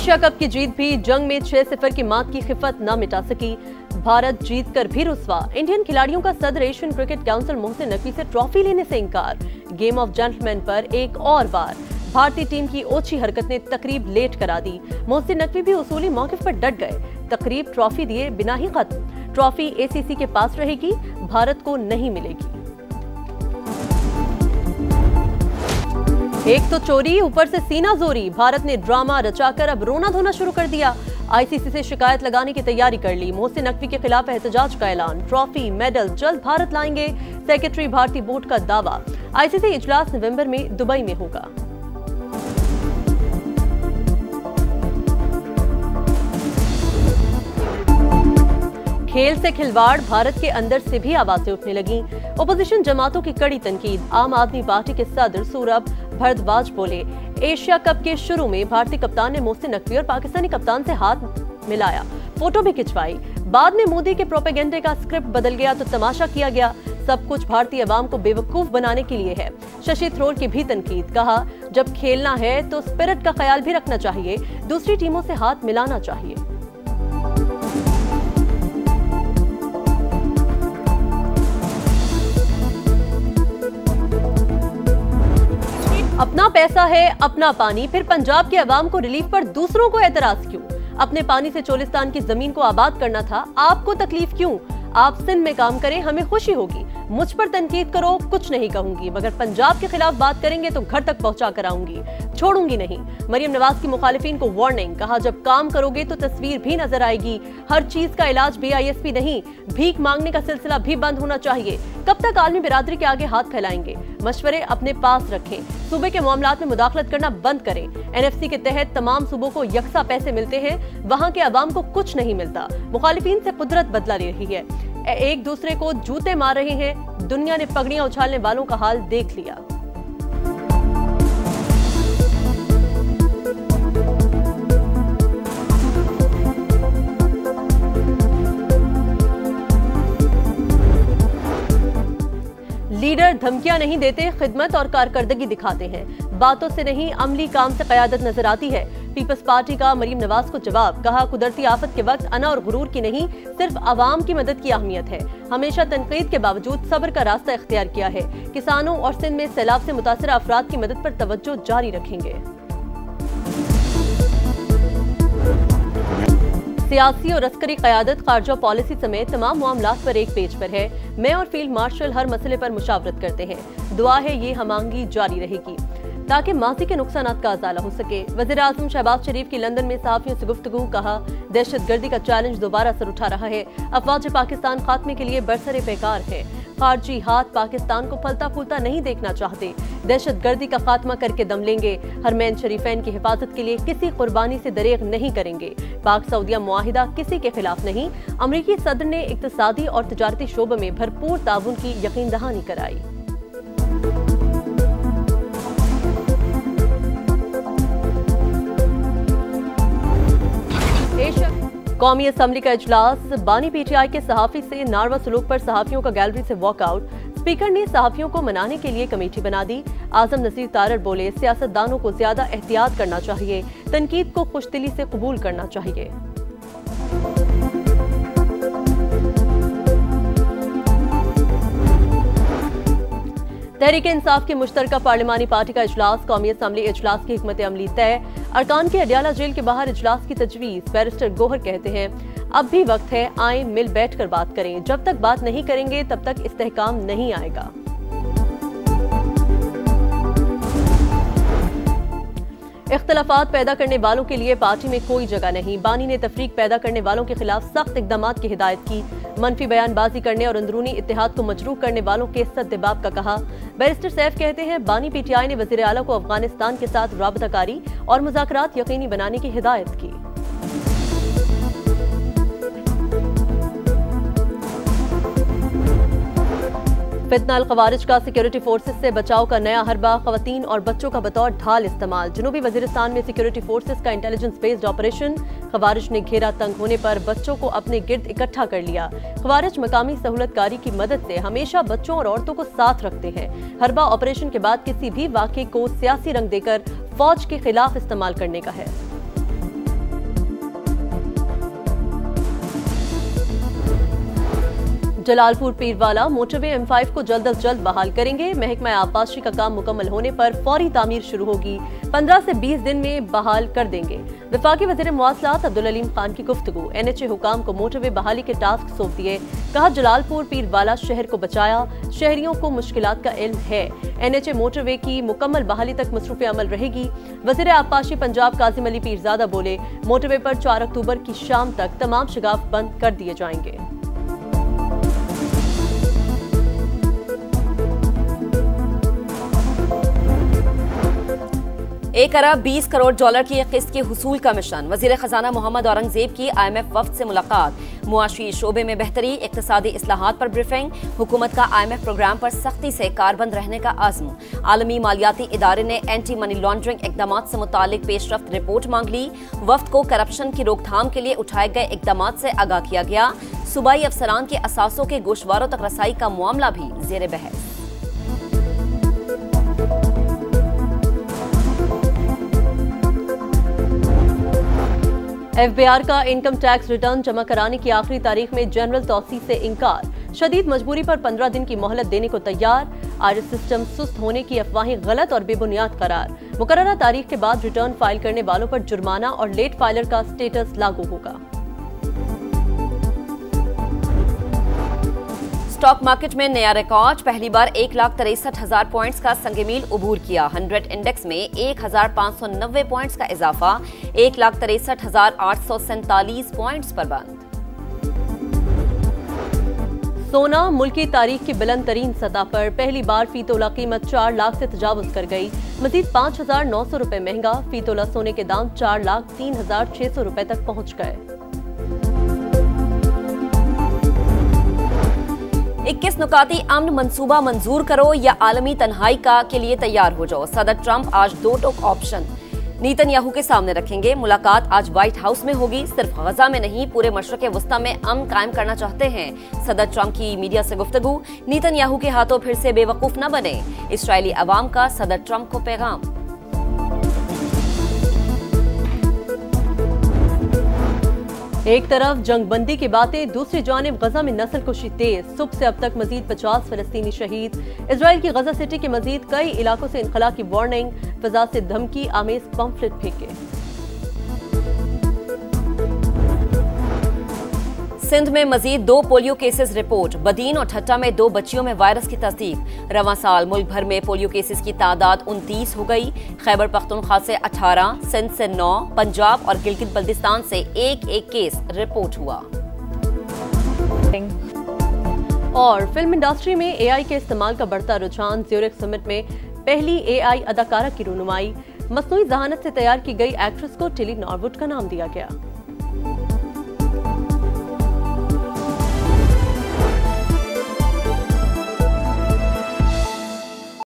Asia cup की जीत भी जंग में 6-0 की मात की खिफत न मिटा सकी। भारत जीत कर भी रुस्वा। इंडियन खिलाड़ियों का सदर Asian cricket council Mohsin Naqvi से ट्रॉफी लेने से इंकार। गेम ऑफ जेंटलमैन पर एक और बार भारतीय टीम की ओछी हरकत ने तकरीब लेट करा दी। मोहसिन नकवी भी उसूली मौके पर डट गए। तकरीब ट्रॉफी दिए बिना ही खत्म। ट्रॉफी एसीसी के पास रहेगी, भारत को नहीं मिलेगी। एक तो चोरी, ऊपर से सीना जोरी। भारत ने ड्रामा रचाकर अब रोना धोना शुरू कर दिया। आईसीसी से शिकायत लगाने की तैयारी कर ली। मोहसिन नकवी के खिलाफ एहतजाज का ऐलान। ट्रॉफी मेडल जल्द भारत लाएंगे, सेक्रेटरी भारतीय बोर्ड का दावा। आईसीसी इजलास नवंबर में दुबई में होगा। खेल से खिलवाड़, भारत के अंदर से भी आवाजें उठने लगी। ओपोजिशन जमातों की कड़ी तनकीद। आम आदमी पार्टी के सदर सूरभ भारद्वाज बोले, एशिया कप के शुरू में भारतीय कप्तान ने मोहसिन नकवी और पाकिस्तानी कप्तान से हाथ मिलाया, फोटो भी खिंचवाई। बाद में मोदी के प्रोपेगेंडे का स्क्रिप्ट बदल गया तो तमाशा किया गया। सब कुछ भारतीय अवाम को बेवकूफ बनाने के लिए है। शशि थरूर की भी तनकीद। कहा, जब खेलना है तो स्पिरिट का ख्याल भी रखना चाहिए, दूसरी टीमों से हाथ मिलाना चाहिए। अपना पैसा है, अपना पानी, फिर पंजाब के अवाम को रिलीफ पर दूसरों को एतराज क्यों? अपने पानी से चोलिस्तान की जमीन को आबाद करना था, आपको तकलीफ क्यों? आप सिंध में काम करें, हमें खुशी होगी। मुझ पर तनकीद करो, कुछ नहीं कहूंगी, मगर पंजाब के खिलाफ बात करेंगे तो घर तक पहुंचा कर आऊंगी, छोड़ूंगी नहीं। मरियम नवाज की मुखालिफिन को वार्निंग। कहा, जब काम करोगे तो तस्वीर भी नजर आएगी। हर चीज का इलाज बीआईएसपी नहीं, भीख मांगने का सिलसिला भी बंद होना चाहिए। कब तक आलमी बिरादरी के आगे हाथ फैलाएंगे? मशवरे अपने पास रखें। सूबे के मामलात में मुदाखलत करना बंद करें। एनएफसी के तहत तमाम सूबों को यकसा पैसे मिलते हैं, वहां के अवाम को कुछ नहीं मिलता। मुखालिफिन से कुदरत बदला ले रही है, एक दूसरे को जूते मार रहे हैं। दुनिया ने पगड़ियां उछालने वालों का हाल देख लिया। लीडर धमकियां नहीं देते, खिदमत और कारकर्दगी दिखाते हैं। बातों से नहीं, अमली काम से क़यादत नजर आती है। पीपल्स पार्टी का मरियम नवाज को जवाब। कहा, कुदरती आफत के वक्त अना और गुरूर की नहीं, सिर्फ आवाम की मदद की अहमियत है। हमेशा तनकीद के बावजूद सब्र का रास्ता इख्तियार किया है। किसानों और सिंध में सैलाब से मुतासिर अफराद की मदद पर तवज्जो जारी रखेंगे। सियासी और अस्करी क़यादत, खारजा पॉलिसी समेत तमाम मामलात पर एक पेज पर है। मैं और फील्ड मार्शल हर मसले पर मुशावरत करते हैं। दुआ है ये हमांगी जारी रहेगी ताकि माजी के नुकसानात का अजाला हो सके। वज़ीर आज़म शहबाज शरीफ की लंदन में सहाफ़ियों से गुफ्तगू। कहा, दहशतगर्दी का चैलेंज दोबारा सर उठा रहा है। अफवाज पाकिस्तान खात्मे के लिए बरसरे पैकार है। खारजी हाथ पाकिस्तान को फलता फूलता नहीं देखना चाहते। दहशतगर्दी का खात्मा करके दम लेंगे। हरमैन शरीफैन की हिफाजत के लिए किसी कुर्बानी से दरेग नहीं करेंगे। पाक सऊदिया मुआहिदा किसी के खिलाफ नहीं। अमरीकी सदर ने इक्तिसादी और तिजारती शोबे में भरपूर ताउन की यकीन दहानी कराई। कौमी असम्बली का इजलास। बानी पीटीआई के सहाफी से नारवा सलूक पर सहाफियों का गैलरी से वॉकआउट। स्पीकर ने सहाफियों को मनाने के लिए कमेटी बना दी। आजम नसीर तारड़ बोले, सियासतदानों को ज्यादा एहतियात करना चाहिए, तनकीद को खुशदिली से कबूल करना चाहिए। तहरीक इंसाफ की मुश्तरका पार्लिमानी पार्टी का इजलास। कौमी असम्बली इजलास की हिकमत अमली तय। अरकान की अडियाला जेल के बाहर इजलास की तजवीज़। बैरिस्टर गोहर कहते हैं, अब भी वक्त है, आए मिल बैठ कर बात करें। जब तक बात नहीं करेंगे तब तक इस्तेहकाम नहीं आएगा। इख्तलाफात पैदा करने वालों के लिए पार्टी में कोई जगह नहीं। बानी ने तफरीक पैदा करने वालों के खिलाफ सख्त इक़दामात की हिदायत की। मनफी बयानबाजी करने और अंदरूनी इत्तेहाद को मजरूह करने वालों के सद्देबाब का कहा। बैरिस्टर सैफ कहते हैं, बानी पीटीआई ने वज़ीर आला को अफगानिस्तान के साथ राबताकारी और मुज़ाकरात यकीनी बनाने की हिदायत की। फितना अल खवारिज का सिक्योरिटी फोर्सेस से बचाव का नया हरबा। खवातीन और बच्चों का बतौर ढाल इस्तेमाल। जनूबी वजीरिस्तान में सिक्योरिटी फोर्सेस का इंटेलिजेंस बेस्ड ऑपरेशन। खवारिज ने घेरा तंग होने पर बच्चों को अपने गिर्द इकट्ठा कर लिया। खवारिज मकामी सहूलतकारी की मदद से हमेशा बच्चों और औरतों को साथ रखते हैं। हरबा ऑपरेशन के बाद किसी भी वाक़े को सियासी रंग देकर फौज के खिलाफ इस्तेमाल करने का है। जलालपुर पीरवाला मोटरवे M5 को जल्द अज जल्द बहाल करेंगे। महकमा आबपाशी का काम मुकम्मल होने पर फौरी तामीर शुरू होगी। 15 से 20 दिन में बहाल कर देंगे। वफाकी वज़ीर मवासलात अब्दुल अलीम खान की गुफ्तगू। NHA हुकाम को मोटरवे बहाली के टास्क सौंप दिए। कहा, जलालपुर पीरवाला शहर को बचाया, शहरियों को मुश्किलात का इल्म है। NHA मोटरवे की मुकम्मल बहाली तक मसरूफ अमल रहेगी। वज़ीर आबपाशी पंजाब काजिम अली पीरजादा बोले, मोटरवे पर 4 अक्टूबर की शाम तक तमाम शगाफ बंद कर दिए जाएंगे। 1 अरब 20 करोड़ डॉलर की किस्त के हुसूल का मिशन। वजीर खजाना मोहम्मद औरंगजेब की IMF वफ्द से मुलाकात। मुआशी शोबे में बेहतरी, इक्तिसादी इस्लाहात पर ब्रीफिंग। हुकूमत का IMF प्रोग्राम पर सख्ती से कारबंद रहने का आज़म। आलमी मालियाती इदारे ने एंटी मनी लॉन्ड्रिंग इकदाम से मुतालिक पेशरफ्त रिपोर्ट मांग ली। वफ्द को करप्शन की रोकथाम के लिए उठाए गए इकदाम से आगाह किया गया। सूबाई अफसरान के असासों के गोशवारों तक रसाई का मामला भी जेर बहस। FBR का इनकम टैक्स रिटर्न जमा कराने की आखिरी तारीख में जनरल तौसी से इनकार। शदीद मजबूरी पर 15 दिन की मोहलत देने को तैयार। आज सिस्टम सुस्त होने की अफवाहें गलत और बेबुनियाद करार। मुकर्ररा तारीख के बाद रिटर्न फाइल करने वालों पर जुर्माना और लेट फाइलर का स्टेटस लागू होगा। स्टॉक मार्केट में नया रिकॉर्ड। पहली बार 1,63,000 पॉइंट्स का संगमील उबूर किया। 100 इंडेक्स में 1,590 पॉइंट्स का इजाफा। 1,63,847 पॉइंट्स पर बंद। सोना मुल्क की तारीख की बुलंद तरीन सतह पर पहली बार फी तोला कीमत 4 लाख से तजावुज कर गई। मजीद 5,900 रुपए महंगा। फी तोला सोने के दाम 4,03,600 रुपए तक पहुंच गए। 21 नुकाती अमन मंसूबा मंजूर करो या आलमी तन्हाई का के लिए तैयार हो जाओ। सदर ट्रंप आज 2 टोक ऑप्शन नेतन्याहू के सामने रखेंगे। मुलाकात आज व्हाइट हाउस में होगी। सिर्फ गजा में नहीं, पूरे मशरक़ वस्ता में अमन कायम करना चाहते हैं। सदर ट्रंप की मीडिया से गुफ्तगू। नेतन्याहू के हाथों फिर से बेवकूफ न बने, इस्राएली अवाम का सदर ट्रंप को पैगाम। एक तरफ जंगबंदी की बातें, दूसरी जानिब गजा में नस्लकुशी तेज। सुबह से अब तक मजीद 50 फलस्तीनी शहीद। इजराइल की गजा सिटी के मजीद कई इलाकों से इनखला की वार्निंग। फजा से धमकी आमेज पंफलेट फेंके। सिंध में मजीद 2 पोलियो केसेस रिपोर्ट। बदीन और ठट्टा में 2 बच्चियों में वायरस की तस्दीक। रवां साल मुल्क भर में पोलियो केसेस की तादाद 29 हो गई। खैबर पख्तूनख्वा से 18, सिंध से 9, पंजाब और गिलगित बल्तिस्तान से एक केस रिपोर्ट हुआ। और फिल्म इंडस्ट्री में AI के इस्तेमाल का बढ़ता रुझान। ज़्यूरिख समिट में पहली AI अदाकारा की रूनुमाई। मसनूई जहानत से तैयार की गई एक्ट्रेस को टिली नॉरवुड का नाम दिया गया।